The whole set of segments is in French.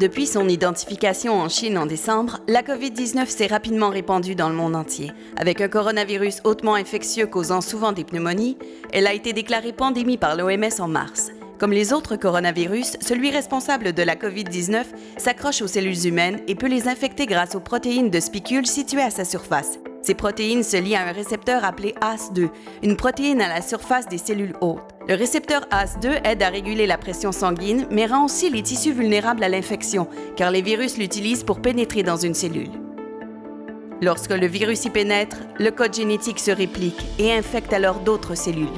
Depuis son identification en Chine en décembre, la COVID-19 s'est rapidement répandue dans le monde entier. Avec un coronavirus hautement infectieux causant souvent des pneumonies, elle a été déclarée pandémie par l'OMS en mars. Comme les autres coronavirus, celui responsable de la COVID-19 s'accroche aux cellules humaines et peut les infecter grâce aux protéines de spicules situées à sa surface. Ces protéines se lient à un récepteur appelé ACE2, une protéine à la surface des cellules hôtes. Le récepteur ACE2 aide à réguler la pression sanguine, mais rend aussi les tissus vulnérables à l'infection, car les virus l'utilisent pour pénétrer dans une cellule. Lorsque le virus y pénètre, le code génétique se réplique et infecte alors d'autres cellules.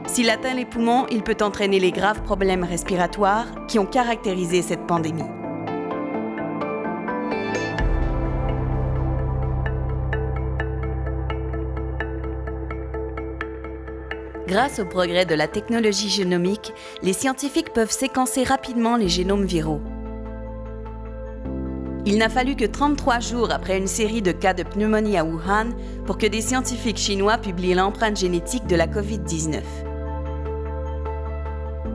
S'il atteint les poumons, il peut entraîner les graves problèmes respiratoires qui ont caractérisé cette pandémie. Grâce au progrès de la technologie génomique, les scientifiques peuvent séquencer rapidement les génomes viraux. Il n'a fallu que 33 jours après une série de cas de pneumonie à Wuhan pour que des scientifiques chinois publient l'empreinte génétique de la COVID-19.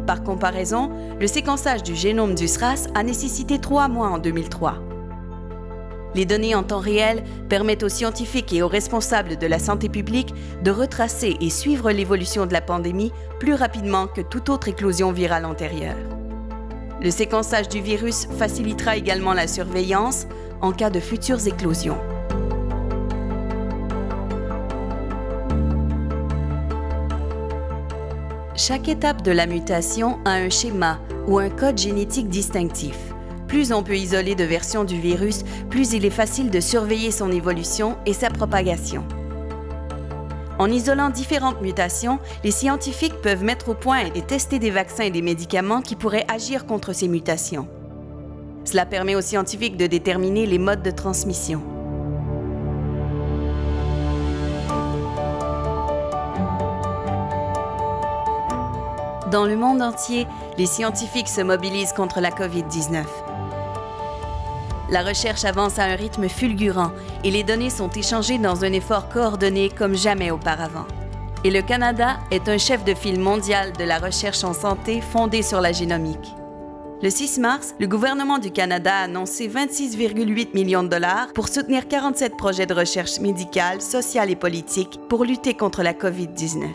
Par comparaison, le séquençage du génome du SRAS a nécessité 3 mois en 2003. Les données en temps réel permettent aux scientifiques et aux responsables de la santé publique de retracer et suivre l'évolution de la pandémie plus rapidement que toute autre éclosion virale antérieure. Le séquençage du virus facilitera également la surveillance en cas de futures éclosions. Chaque étape de la mutation a un schéma ou un code génétique distinctif. Plus on peut isoler de versions du virus, plus il est facile de surveiller son évolution et sa propagation. En isolant différentes mutations, les scientifiques peuvent mettre au point et tester des vaccins et des médicaments qui pourraient agir contre ces mutations. Cela permet aux scientifiques de déterminer les modes de transmission. Dans le monde entier, les scientifiques se mobilisent contre la COVID-19. La recherche avance à un rythme fulgurant et les données sont échangées dans un effort coordonné comme jamais auparavant. Et le Canada est un chef de file mondial de la recherche en santé fondée sur la génomique. Le 6 mars, le gouvernement du Canada a annoncé 26,8 millions de dollars pour soutenir 47 projets de recherche médicale, sociale et politique pour lutter contre la COVID-19.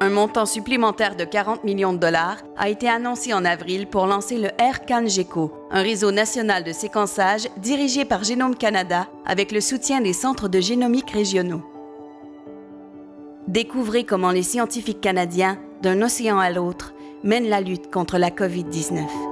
Un montant supplémentaire de 40 millions de dollars a été annoncé en avril pour lancer le AirCan-GECO, un réseau national de séquençage dirigé par Génome Canada avec le soutien des centres de génomique régionaux. Découvrez comment les scientifiques canadiens, d'un océan à l'autre, mènent la lutte contre la COVID-19.